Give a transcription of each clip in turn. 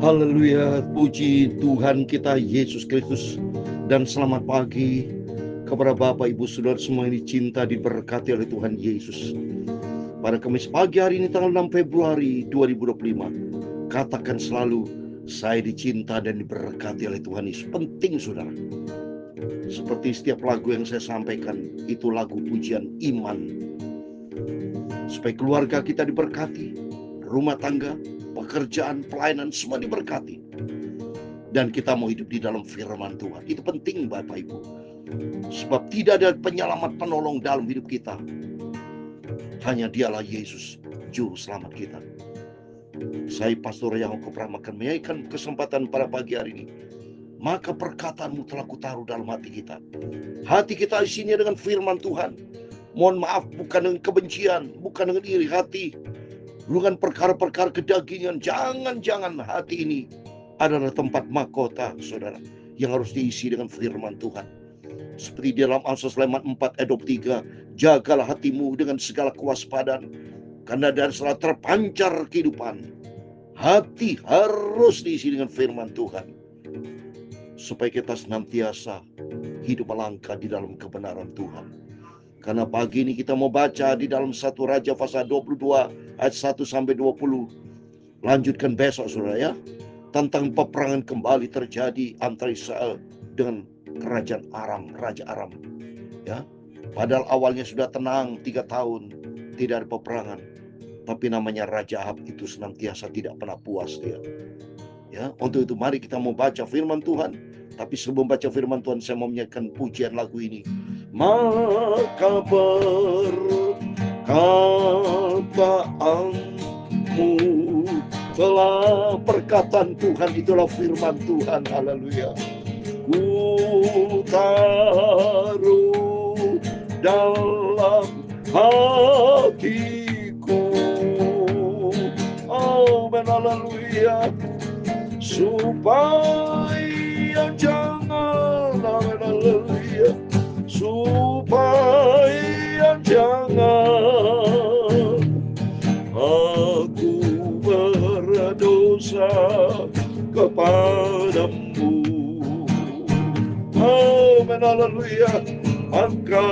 Haleluya, puji Tuhan kita Yesus Kristus. Dan selamat pagi kepada Bapak Ibu Saudara semua yang dicinta diberkati oleh Tuhan Yesus. Pada Kamis pagi hari ini tanggal 6 Februari 2025, katakan selalu, saya dicinta dan diberkati oleh Tuhan Yesus. Penting saudara. Seperti setiap lagu yang saya sampaikan, itu lagu pujian iman. Supaya keluarga kita diberkati, rumah tangga, pekerjaan, pelayanan, semua diberkati. Dan kita mau hidup di dalam firman Tuhan. Itu penting Bapak Ibu. Sebab tidak ada penyelamat penolong dalam hidup kita. Hanya dialah Yesus, Juru Selamat kita. Saya Pastor Yakob Rahman akan menyanyikan kesempatan pada pagi hari ini. Maka perkataanmu telah kutaruh dalam hati kita. Hati kita isinya dengan firman Tuhan. Mohon maaf, bukan dengan kebencian, bukan dengan iri hati, bukan perkara-perkara kedagingan. Jangan hati ini adalah tempat mahkota saudara yang harus diisi dengan firman Tuhan. Seperti di dalam Amsal 4 ayat 23, jagalah hatimu dengan segala kewaspadaan, karena dari sana terpancar kehidupan. Hati harus diisi dengan firman Tuhan, supaya kita senantiasa hidup melangkah di dalam kebenaran Tuhan. Karena pagi ini kita mau baca di dalam 1 Raja pasal 22 ayat 1 sampai 20. Lanjutkan besok saudara ya. Tentang peperangan kembali terjadi antara Israel dengan kerajaan Aram, Raja Aram. Ya. Padahal awalnya sudah tenang 3 tahun, tidak ada peperangan. Tapi namanya Raja Ahab itu senantiasa tidak pernah puas dia. Ya, untuk itu mari kita mau baca firman Tuhan. Tapi sebelum baca firman Tuhan, saya mau menyanyikan pujian lagu ini. Maka perkataanmu telah, perkataan Tuhan itulah firman Tuhan. Haleluya. Ku taruh dalam hatiku. Amin, haleluya. Supaya jangan, amin, haleluya. Supaya jangan aku berdosa kepadamu. Amin, haleluya. Maka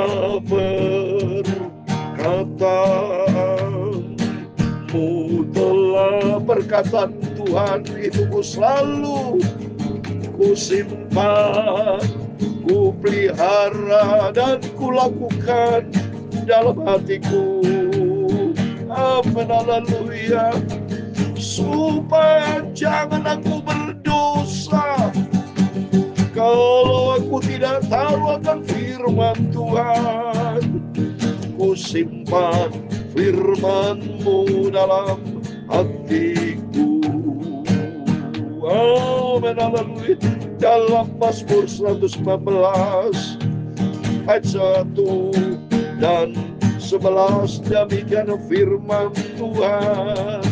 perkataanmu telah, perkataan Tuhan itu ku selalu ku simpan, ku pelihara dan ku lakukan dalam hatiku. Amin, haleluya. Supaya jangan aku berdosa kalau aku tidak tahu akan firman Tuhan. Ku simpan firman-Mu dalam hatiku. Amin, haleluya. Dalam Mazmur 119 ayat 1 dan 11, demikian firman Tuhan.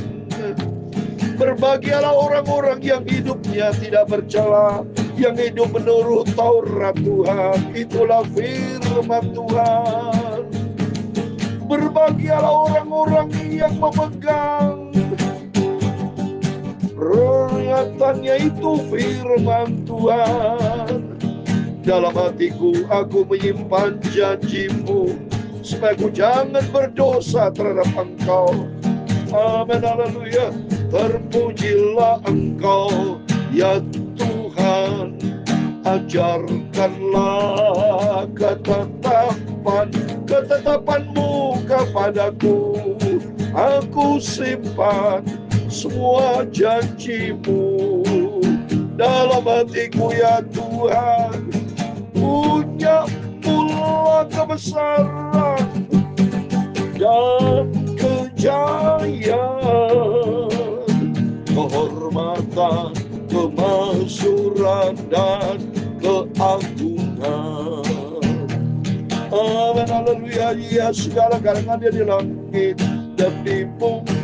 Berbahagialah orang-orang yang hidupnya tidak bercela, yang hidup menurut Taurat Tuhan. Itulah firman Tuhan. Berbahagialah orang-orang yang memegang peringatannya, itu firman Tuhan. Dalam hatiku aku menyimpan janji-Mu, supaya aku jangan berdosa terhadap Engkau. Amin, haleluya. Terpujilah Engkau ya Tuhan, ajarkanlah ketetapan-Mu kepadaku. Aku simpan semua janji-Mu dalam hatiku ya Tuhan. Punya pula kebesaran dan kejayaan, kehormatan, kemasyhuran dan keagungan. Amin, haleluya. Ya, segala kalangan dia di langit dan di bumi.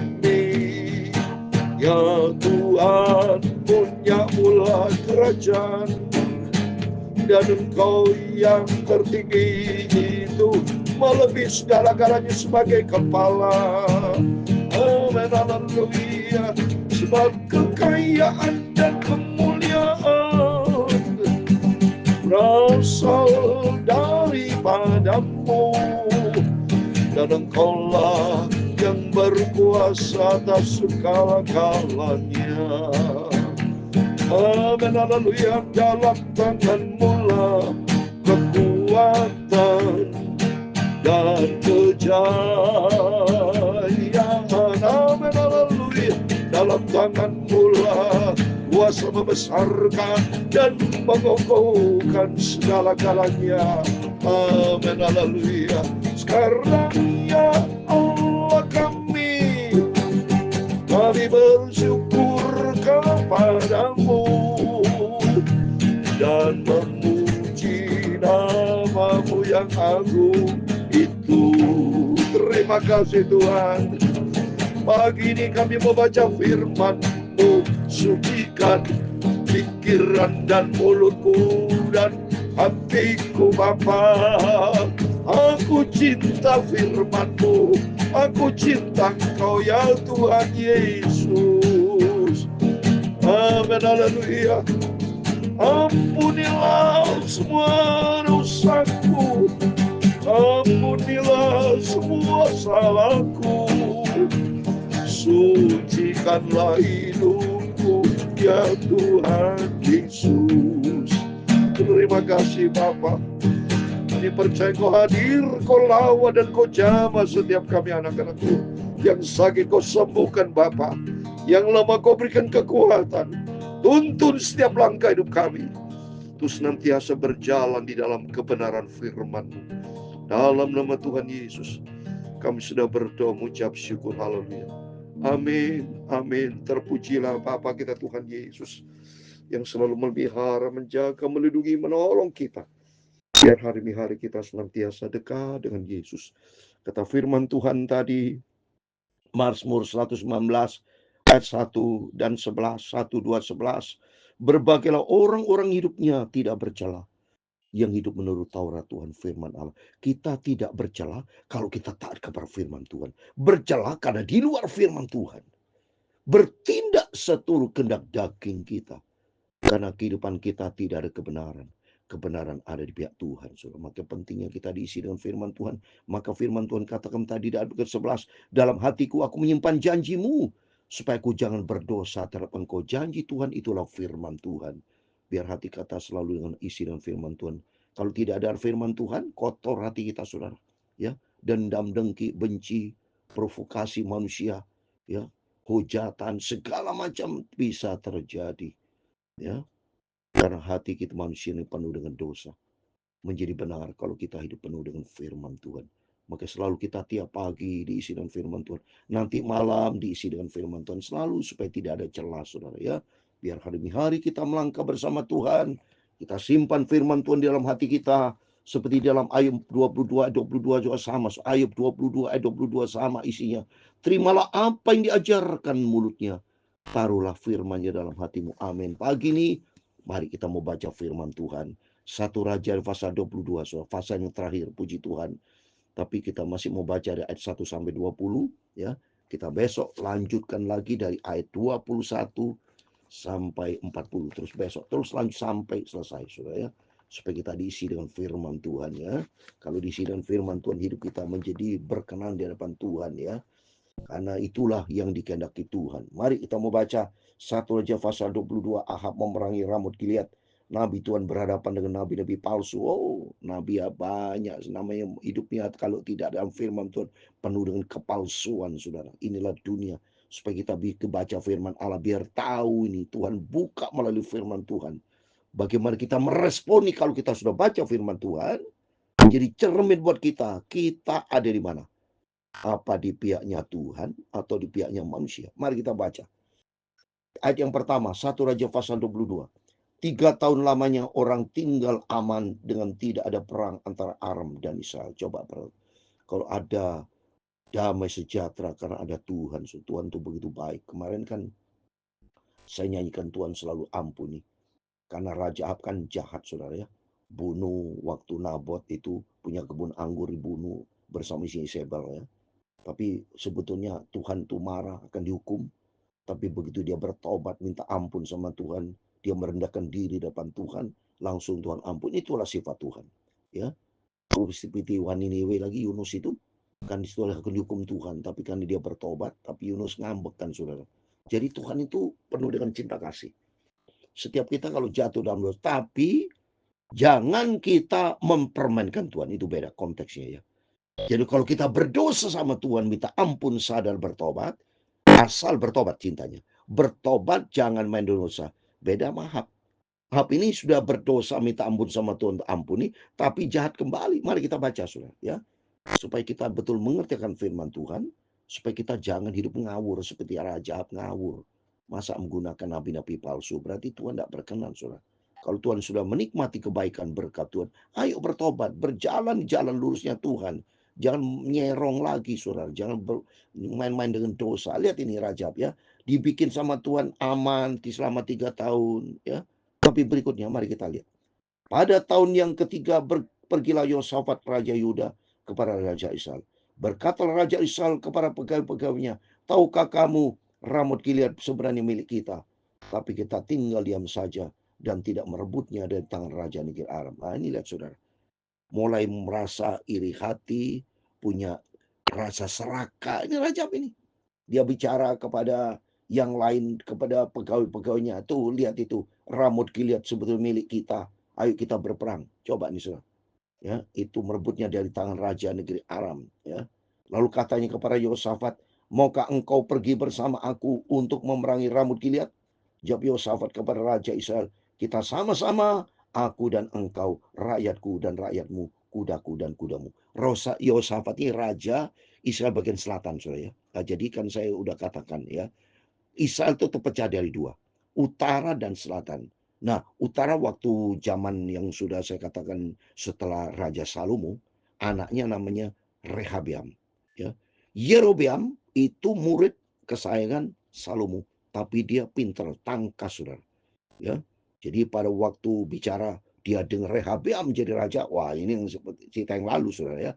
Ya Tuhan, punya mula kerajaan, dan Engkau yang tertinggi itu melebihi segala-galanya sebagai kepala. Amin, haleluya. Sebab kekayaan berasal daripadamu, dan Engkaulah yang berkuasa atas segala-galanya. Amin, haleluya. Dalam tanganmu lah kekuatan dan kejayaan. Amin, haleluya. Dalam tanganmu lah kuasa membesarkan dan mengokohkan segala-galanya. Amin, haleluya. Sekarang ya Allah kami bersyukur kepadamu dan memuji namamu yang agung itu. Terima kasih Tuhan. Pagi ini kami membaca firman-Mu, sucikan pikiran dan mulutku dan hatiku Bapa. Aku cinta firman-Mu, aku cinta Engkau ya Tuhan Yesus. Amin, haleluya. Ampunilah semua dosaku, ampunilah semua salahku, sucikanlah hidupku ya Tuhan Yesus. Terima kasih Bapa. Kami percaya Kau hadir, Kau lawan dan Kau jamah setiap kami anak-anak-Mu. Yang sakit Kau sembuhkan Bapa, yang lemah Kau berikan kekuatan. Tuntun setiap langkah hidup kami, terus senantiasa berjalan di dalam kebenaran firman-Mu. Dalam nama Tuhan Yesus kami sudah berdoa mengucap syukur. Haleluya. Amin, amin. Terpujilah Bapa kita Tuhan Yesus yang selalu memelihara, menjaga, melindungi, menolong kita. Biar hari demi hari kita senantiasa dekat dengan Yesus. Kata firman Tuhan tadi, Mazmur 119 ayat 1 dan 11, 1, 2, 11. Berbagailah orang-orang hidupnya tidak bercela, yang hidup menurut Taurat Tuhan firman Allah. Kita tidak bercela kalau kita taat kepada firman Tuhan. Bercela karena di luar firman Tuhan. Bertindak seturut kehendak daging kita. Karena kehidupan kita tidak ada kebenaran. Kebenaran ada di pihak Tuhan. Saudara. Maka pentingnya kita diisi dengan firman Tuhan. Maka firman Tuhan katakan tadi di ayat ke-11. Dalam hatiku aku menyimpan janjimu, supaya aku jangan berdosa terhadap Engkau. Janji Tuhan itulah firman Tuhan. Biar hati kita selalu dengan isi dengan firman Tuhan. Kalau tidak ada firman Tuhan, kotor hati kita, saudara. Ya, dendam, dengki, benci, provokasi manusia, ya, hujatan, segala macam bisa terjadi. Ya, karena hati kita manusia ini penuh dengan dosa. Menjadi benar kalau kita hidup penuh dengan firman Tuhan. Maka selalu kita tiap pagi diisi dengan firman Tuhan. Nanti malam diisi dengan firman Tuhan. Selalu supaya tidak ada celah, saudara ya. Biar hari demi hari kita melangkah bersama Tuhan. Kita simpan firman Tuhan di dalam hati kita. Seperti dalam Ayub 22 ayat 22 juga sama. Ayub 22 ayat 22 sama isinya. Terimalah apa yang diajarkan mulutnya. Taruhlah firman-Nya dalam hatimu. Amin. Pagi ini mari kita mau baca firman Tuhan. 1 Raja pasal 22, so pasal yang terakhir, puji Tuhan. Tapi kita masih mau baca dari ayat 1 sampai 20 ya. Kita besok lanjutkan lagi dari ayat 21 sampai 40 terus besok terus lanjut sampai selesai, Saudara ya. Supaya kita diisi dengan firman Tuhan ya. Kalau diisi dengan firman Tuhan, hidup kita menjadi berkenan di hadapan Tuhan ya. Karena itulah yang dikehendaki Tuhan. Mari kita mau baca 1 Raja pasal 22. Ahab memerangi Ramot Gilead. Nabi Tuhan berhadapan dengan nabi-nabi palsu. Oh, nabi ya banyak namanya hidupnya kalau tidak dalam firman Tuhan penuh dengan kepalsuan, saudara. Inilah dunia. Supaya kita bisa baca firman Allah biar tahu ini Tuhan buka melalui firman Tuhan. Bagaimana kita meresponi kalau kita sudah baca firman Tuhan. Menjadi cermin buat kita. Kita ada di mana? Apa di pihaknya Tuhan atau di pihaknya manusia? Mari kita baca. Ayat yang pertama, 1 Raja pasal 22. 3 tahun lamanya orang tinggal aman dengan tidak ada perang antara Aram dan Israel. Coba kalau ada damai sejahtera karena ada Tuhan. Tuhan itu begitu baik. Kemarin kan saya nyanyikan Tuhan selalu ampuni. Karena Raja Ahab kan jahat, saudara ya. Bunuh waktu Nabot itu punya kebun anggur dibunuh bersama si Isabel ya. Tapi sebetulnya Tuhan itu marah akan dihukum. Tapi begitu dia bertobat minta ampun sama Tuhan, dia merendahkan diri depan Tuhan, langsung Tuhan ampun. Itulah sifat Tuhan. Ya, seperti Niniwe lagi, Yunus itu kan setelah dihukum Tuhan, tapi kan dia bertobat, tapi Yunus ngambek kan saudara. Jadi Tuhan itu penuh dengan cinta kasih. Setiap kita kalau jatuh dalam dosa, tapi jangan kita mempermainkan Tuhan, itu beda konteksnya ya. Jadi kalau kita berdosa sama Tuhan, minta ampun, sadar, bertobat, asal bertobat cintanya. Bertobat, jangan main dosa. Beda sama Ahab. Ahab ini sudah berdosa, minta ampun sama Tuhan, ampuni, tapi jahat kembali. Mari kita baca saudara ya, supaya kita betul mengerti akan firman Tuhan, supaya kita jangan hidup ngawur seperti Raja Ahab ngawur. Masa menggunakan nabi-nabi palsu, berarti Tuhan tidak berkenan saudara. Kalau Tuhan sudah menikmati kebaikan berkat Tuhan, ayo bertobat, berjalan jalan lurusnya Tuhan. Jangan nyerong lagi saudara, jangan main-main dengan dosa. Lihat ini Raja Ahab ya, dibikin sama Tuhan aman selama 3 tahun ya. Tapi berikutnya mari kita lihat. Pada tahun yang ketiga pergilah Yosafat Raja Yuda kepada Raja Israel. Berkatalah Raja Israel kepada pegawai-pegawainya, tahukah kamu Ramot Gilead sebenarnya milik kita, tapi kita tinggal diam saja dan tidak merebutnya dari tangan Raja Negeri Aram. Nah ini lihat saudara, mulai merasa iri hati, punya rasa serakah. Ini Raja ini. Dia bicara kepada yang lain, kepada pegawai-pegawainya. Tuh lihat itu, Ramot Gilead sebetulnya milik kita. Ayo kita berperang. Coba nih saudara. Ya, itu merebutnya dari tangan Raja Negeri Aram. Ya. Lalu katanya kepada Yosafat, maukah engkau pergi bersama aku untuk memerangi Ramot Gilead? Jawab Yosafat kepada Raja Israel, kita sama-sama, aku dan engkau, rakyatku dan rakyatmu, kudaku dan kudamu. Yosafat ini Raja Israel bagian selatan, saudara ya. Nah, jadi kan saya udah katakan ya, Israel itu terpecah dari dua, utara dan selatan. Nah, utara waktu zaman yang sudah saya katakan setelah Raja Salomo, anaknya namanya Rehabeam. Ya. Yerobeam itu murid kesayangan Salomo, tapi dia pintar, tangkas saudara. Ya, jadi pada waktu bicara dia dengar Rehabeam menjadi raja, wah ini yang seperti cerita yang lalu saudara ya.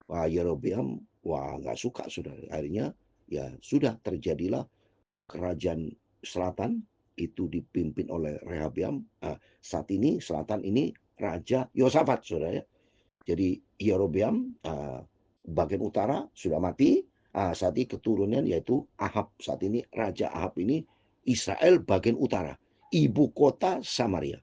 Wah Yerobeam, wah nggak suka saudara. Akhirnya ya sudah terjadilah kerajaan selatan itu dipimpin oleh Rehabeam. Saat ini selatan ini Raja Yosafat saudara ya. Jadi Yerobeam bagian utara sudah mati. Saat ini keturunan yaitu Ahab. Saat ini Raja Ahab ini Israel bagian utara. Ibu kota Samaria.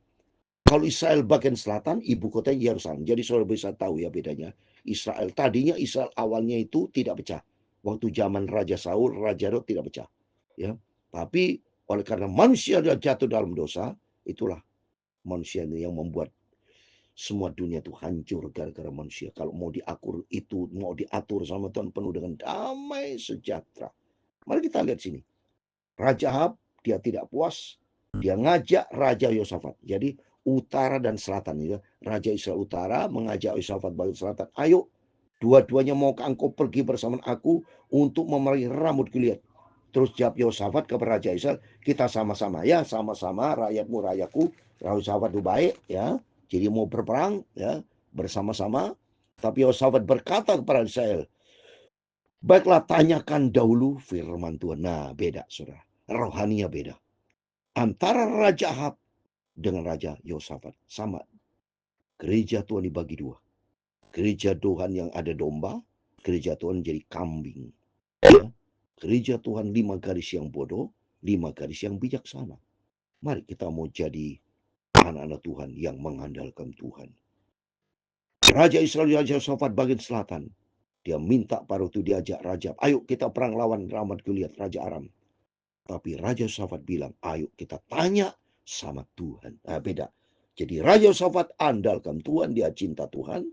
Kalau Israel bagian selatan, ibu kota Yerusalem. Jadi saudara bisa tahu ya bedanya. Israel tadinya Israel awalnya itu tidak pecah. Waktu zaman Raja Saul, Raja Daud tidak pecah. Ya, tapi oleh karena manusia sudah jatuh dalam dosa, itulah manusia yang membuat semua dunia itu hancur gara-gara manusia. Kalau mau diatur sama Tuhan penuh dengan damai sejahtera. Mari kita lihat sini. Raja Ahab dia tidak puas, dia ngajak Raja Yosafat. Jadi utara dan selatan ya. Raja Israel utara mengajak Yosafat bagian selatan. Ayo, dua-duanya mau engkau pergi bersama aku untuk memerangi Ramot Gilead. Terus jawab Yosafat kepada Raja Israel, kita sama-sama ya, sama-sama rakyatmu rakyatku. Yosafat itu baik ya. Jadi mau berperang ya bersama-sama. Tapi Yosafat berkata kepada Israel, baiklah tanyakan dahulu firman Tuhan. Nah beda saudara, rohaninya beda. Antara Raja Ahab dengan Raja Yosafat sama. Gereja Tuhan dibagi dua. Gereja Tuhan yang ada domba, gereja Tuhan jadi kambing. Ya. Gereja Tuhan 5 garis yang bodoh, 5 garis yang bijaksana. Mari kita mau jadi anak-anak Tuhan yang mengandalkan Tuhan. Raja Israel, Raja Yosafat bagian selatan. Dia minta pada waktu diajak Raja, ayo kita perang lawan Ramot Gilead, Raja Aram. Tapi Raja Yosafat bilang, ayo kita tanya sama Tuhan. Nah, beda. Jadi Raja Yosafat andalkan Tuhan, dia cinta Tuhan.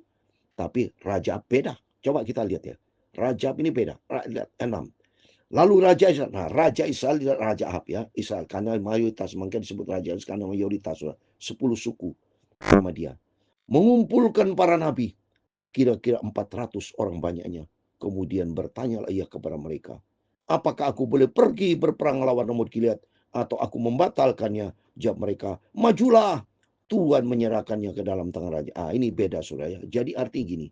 Tapi Raja beda. Coba kita lihat ya. Raja ini beda. Lihat 6. Lalu Raja Israel. Nah, Raja Israel dan Raja Ahab ya. Israel karena mayoritas. Mungkin disebut Raja Israel karena mayoritas. 10 suku sama dia. Mengumpulkan para nabi. Kira-kira 400 orang banyaknya. Kemudian bertanyalah ia kepada mereka. Apakah aku boleh pergi berperang lawan Ramot Gilead? Atau aku membatalkannya? Jawab mereka, majulah. Tuhan menyerahkannya ke dalam tangan raja. Ini beda saudara ya. Jadi arti gini.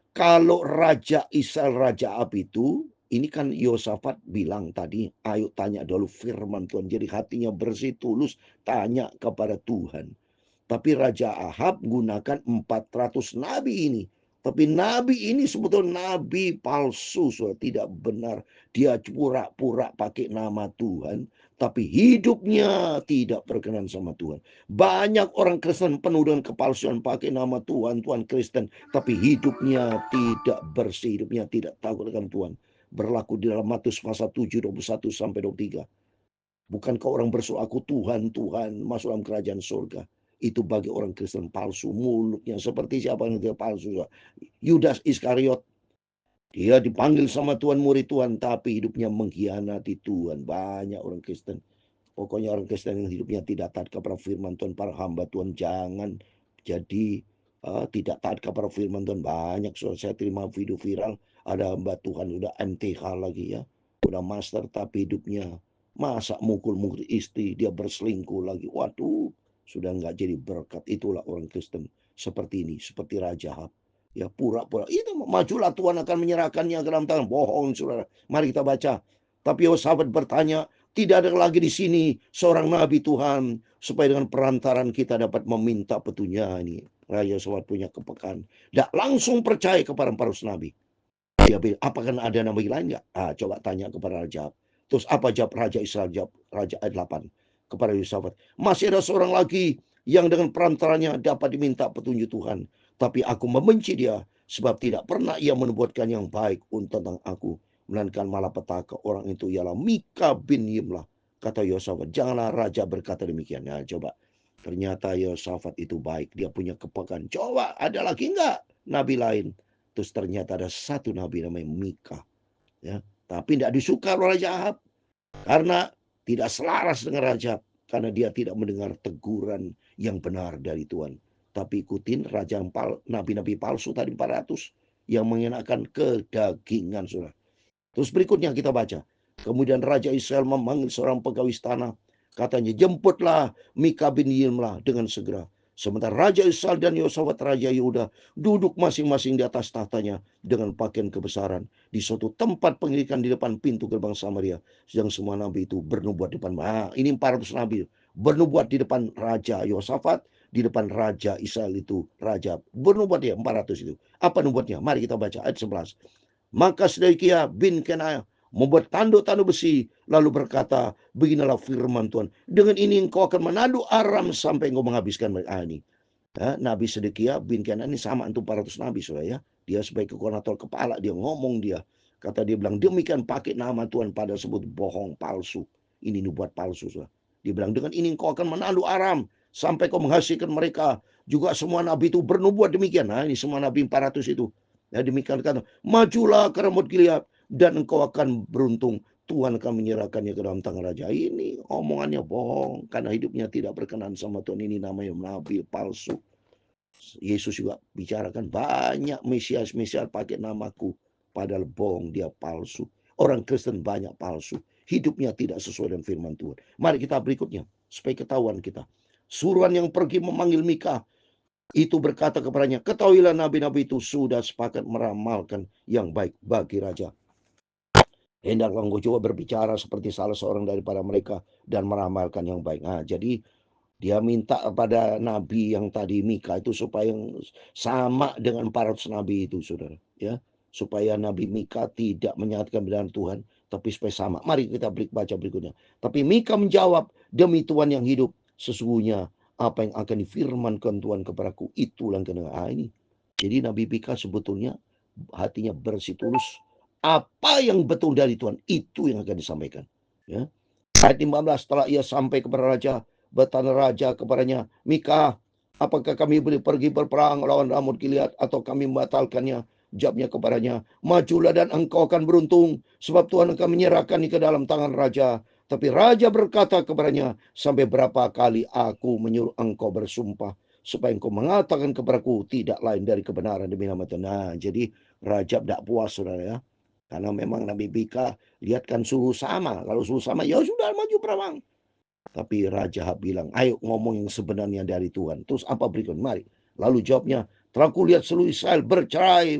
Kalau Raja Israel, Raja Ahab itu Ini kan Yosafat bilang tadi, ayo tanya dulu firman Tuhan. Jadi hatinya bersih, tulus, tanya kepada Tuhan. Tapi Raja Ahab gunakan 400 nabi ini. Tapi nabi ini sebetulnya nabi palsu, tidak benar. Dia pura-pura pakai nama Tuhan, tapi hidupnya tidak berkenan sama Tuhan. Banyak orang Kristen penuh dengan kepalsuan, pakai nama Tuhan, Tuhan Kristen, tapi hidupnya tidak bersih, hidupnya tidak takut akan Tuhan. Berlaku di dalam Matius pasal 7, 21 sampai 23. Bukankah orang bersuara aku Tuhan, Tuhan, masuk dalam kerajaan surga? Itu bagi orang Kristen palsu, mulutnya seperti siapa yang dia palsu? Yudas Iskariot, dia dipanggil sama Tuhan, murid Tuhan, tapi hidupnya mengkhianati Tuhan. Banyak orang Kristen. Pokoknya orang Kristen yang hidupnya tidak taat kepada firman Tuhan, para hamba Tuhan, jangan jadi tidak taat kepada firman Tuhan. Banyak, saya terima video viral, ada hamba Tuhan udah MTH lagi ya, udah master tapi hidupnya masa mukul-mukul istri, dia berselingkuh lagi. Waduh, sudah nggak jadi berkat. Itulah orang Kristen seperti ini, seperti Raja Ahab. Ya pura-pura, itu majulah Tuhan akan menyerahkannya ke dalam tangan. Bohong, saudara. Mari kita baca. Tapi Yosafat bertanya, tidak ada lagi di sini seorang nabi Tuhan supaya dengan perantaran kita dapat meminta petunjuk. Ini Raja Yosafat punya kepekaan. Tidak langsung percaya kepada para nabi. Dia bilang, apakah ada nabi lain nggak? Coba tanya kepada Raja. Terus apa jawab Raja Israel? Jawab Raja ayat 8 kepada Yosafat. Masih ada seorang lagi yang dengan perantaranya dapat diminta petunjuk Tuhan. Tapi aku membenci dia sebab tidak pernah ia menubuatkan yang baik tentang aku, melainkan malapetaka. Orang itu ialah Mika bin Yimlah. Kata Yosafat, janganlah raja berkata demikian. Ya, coba. Ternyata Yosafat itu baik. Dia punya kepekaan. Coba ada lagi enggak nabi lain? Terus ternyata ada satu nabi namanya Mika. Ya, tapi tidak disuka oleh Raja Ahab. Karena tidak selaras dengan Raja. Karena dia tidak mendengar teguran yang benar dari Tuhan. Tapi ikutin raja nabi-nabi palsu tadi 400 yang mengenakan kedagingan, saudara. Terus berikutnya kita baca. Kemudian Raja Israel memanggil seorang pegawai istana. Katanya, jemputlah Mika bin Yimlah dengan segera. Sementara Raja Israel dan Yosafat Raja Yehuda duduk masing-masing di atas tahtanya dengan pakaian kebesaran di suatu tempat pengirikan di depan pintu gerbang Samaria. Sedang semua nabi itu bernubuat di depan. Ini 400 nabi bernubuat di depan Raja Yosafat, di depan Raja Israel itu. Raja bernubuat dia 400 itu. Apa nubuatnya? Mari kita baca ayat 11. Maka Sedekia bin Kenaya membuat tanduk-tanduk besi, lalu berkata, beginilah firman Tuhan, dengan ini engkau akan menanduk Aram sampai engkau menghabiskan mereka. Ini Nabi Sedekia bin Kenaya ini sama untuk 400 nabi, saudara ya. Dia sebagai koordinator kepala, dia ngomong dia. Kata dia bilang, demikian pakai nama Tuhan pada sebut bohong palsu. Ini nubuat palsu, saudara. Dia bilang, dengan ini engkau akan menanduk Aram sampai kau menghasilkan mereka. Juga semua nabi itu bernubuat demikian. Nah, ini semua nabi 400 itu. Ya, demikian kata, majulah ke Ramot Gilead dan engkau akan beruntung. Tuhan akan menyerahkannya ke dalam tangan raja. Ini omongannya bohong karena hidupnya tidak berkenan sama Tuhan. Ini namanya nabi palsu. Yesus juga bicarakan banyak Mesias pakai namaku, padahal bohong, dia palsu. Orang Kristen banyak palsu. Hidupnya tidak sesuai dengan firman Tuhan. Mari kita berikutnya supaya ketahuan kita. Suruhan yang pergi memanggil Mika itu berkata kepadanya, ketahuilah nabi-nabi itu sudah sepakat meramalkan yang baik bagi raja. Hendaklah engkau coba berbicara seperti salah seorang daripada mereka dan meramalkan yang baik. Nah, jadi dia minta kepada nabi yang tadi Mika itu supaya sama dengan 400 nabi itu, saudara. Ya, supaya nabi Mika tidak menyatakan benar Tuhan, tapi supaya sama. Mari kita baca berikutnya. Tapi Mika menjawab, demi Tuhan yang hidup, sesungguhnya apa yang akan difirmankan Tuhan kepadaku, itulah yang kena. Ini. Jadi Nabi Mika sebetulnya hatinya bersih tulus. Apa yang betul dari Tuhan, itu yang akan disampaikan. Ya. Ayat 15, setelah ia sampai kepada raja, bertanya raja kepadanya, Mika, apakah kami boleh pergi berperang lawan Ramot Gilead atau kami membatalkannya? Jawabnya kepadanya, majulah dan engkau akan beruntung, sebab Tuhan akan menyerahkan ke dalam tangan raja. Tapi raja berkata kepadanya, sampai berapa kali aku menyuruh engkau bersumpah, supaya engkau mengatakan kepadaku tidak lain dari kebenaran demi nama Tuhan. Nah, jadi raja tidak puas, saudara ya. Karena memang Nabi Mika lihatkan suhu sama. Kalau suhu sama, ya sudah maju perang. Tapi Raja Ahab bilang, ayo ngomong yang sebenarnya dari Tuhan. Terus apa berikut? Mari. Lalu jawabnya, telah kulihat seluruh Israel bercerai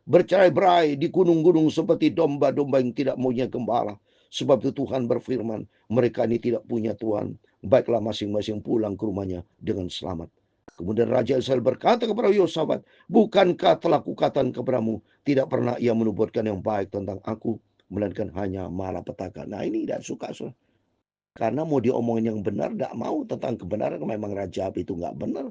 bercerai-berai di gunung-gunung seperti domba-domba yang tidak punya gembala. Sebab itu Tuhan berfirman, mereka ini tidak punya Tuhan. Baiklah masing-masing pulang ke rumahnya dengan selamat. Kemudian Raja Israel berkata kepada Yosafat, bukankah telah kukatakan kepadamu, tidak pernah ia menubuatkan yang baik tentang aku, melainkan hanya malapetaka. Nah ini tidak suka. Karena mau diomongin yang benar, tidak mau tentang kebenaran. Memang Raja itu nggak benar.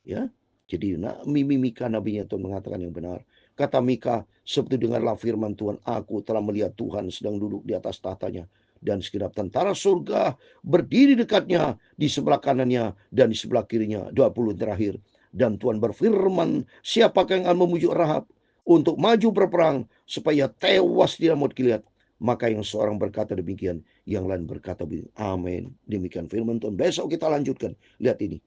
Ya, jadi Mika nabinya Tuhan mengatakan yang benar. Kata Mika, seperti dengarlah firman Tuhan, aku telah melihat Tuhan sedang duduk di atas tahtanya. Dan segenap tentara surga berdiri dekatnya, di sebelah kanannya dan di sebelah kirinya. 20 terakhir. Dan Tuhan berfirman, siapakah yang akan memujuk Rahab untuk maju berperang, supaya tewas di Ramot Gilead? Maka yang seorang berkata demikian, yang lain berkata begini. Amin. Demikian firman Tuhan. Besok kita lanjutkan. Lihat ini.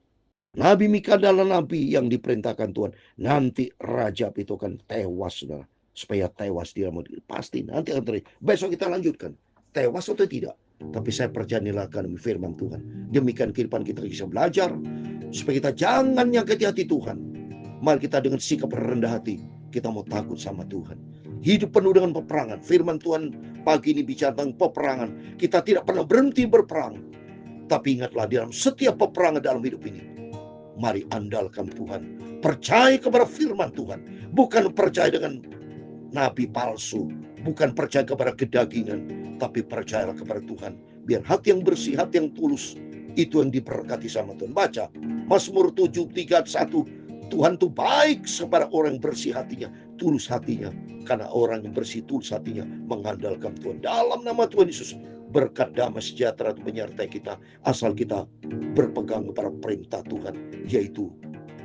Nabi Mika adalah nabi yang diperintahkan Tuhan. Nanti Rajab itu akan tewas, saudara. Supaya tewas dia. Pasti nanti akan terjadi. Besok kita lanjutkan. Tewas atau tidak. Tapi saya percaya akan firman Tuhan. Demikian kehidupan kita bisa belajar. Supaya kita jangan nyakiti hati Tuhan. Mari kita dengan sikap rendah hati. Kita mau takut sama Tuhan. Hidup penuh dengan peperangan. Firman Tuhan pagi ini bicara tentang peperangan. Kita tidak pernah berhenti berperang. Tapi ingatlah dalam setiap peperangan dalam hidup ini, mari andalkan Tuhan. Percaya kepada firman Tuhan. Bukan percaya dengan nabi palsu. Bukan percaya kepada kedagingan. Tapi percayalah kepada Tuhan. Biar hati yang bersih, hati yang tulus, itu yang diberkati sama Tuhan. Baca Mazmur 7:3-1. Tuhan itu baik kepada orang yang bersih hatinya, tulus hatinya. Karena orang yang bersih tulus hatinya mengandalkan Tuhan. Dalam nama Tuhan Yesus, berkat damai sejahtera itu menyertai kita. Asal kita berpegang kepada perintah Tuhan, yaitu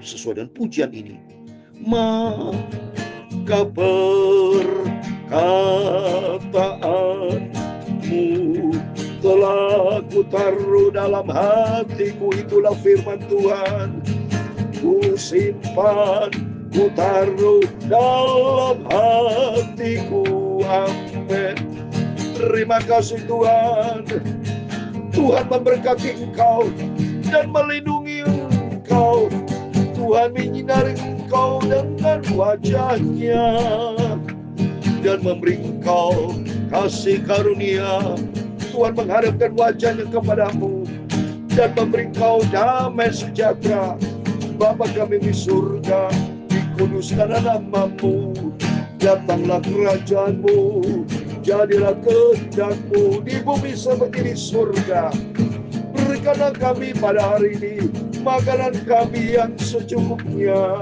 sesuai dengan pujian ini. Maka perkataanmu telah kutaruh dalam hatiku. Itulah firman Tuhan. Ku simpan, ku taruh dalam hatiku. Amin. Terima kasih Tuhan. Tuhan memberkati engkau dan melindungi engkau. Tuhan menyinari engkau dengan wajahnya dan memberi engkau kasih karunia. Tuhan menghadapkan wajahnya kepadamu dan memberi engkau damai sejahtera. Bapa kami di surga, dikuduskan namamu, datanglah kerajaanmu, jadilah kehendakmu di bumi seperti di surga. Berikanlah kami pada hari ini makanan kami yang secukupnya,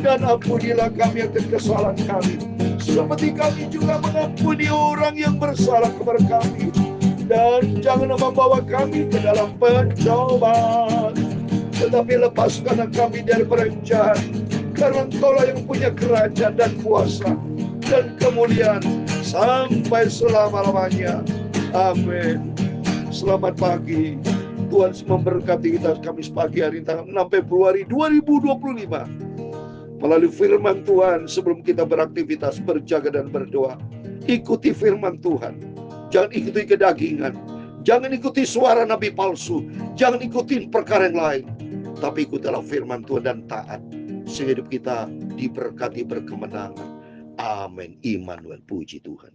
dan ampunilah kami akan kesalahan kami, seperti kami juga mengampuni orang yang bersalah kepada kami. Dan jangan membawa kami ke dalam pencobaan, tetapi lepaskanlah kami dari jahat. Karena Engkaulah yang punya kerajaan dan kuasa dan kemuliaan sampai selama-lamanya. Amin. Selamat pagi. Tuhan memberkati kita Kamis pagi hari tanggal 6 Februari 2025. Melalui firman Tuhan, sebelum kita beraktivitas, berjaga dan berdoa, ikuti firman Tuhan. Jangan ikuti kedagingan. Jangan ikuti suara nabi palsu. Jangan ikuti perkara yang lain. Tapi ikutilah firman Tuhan dan taat. Sehingga hidup kita diberkati berkemenangan. Amin. Immanuel, puji Tuhan.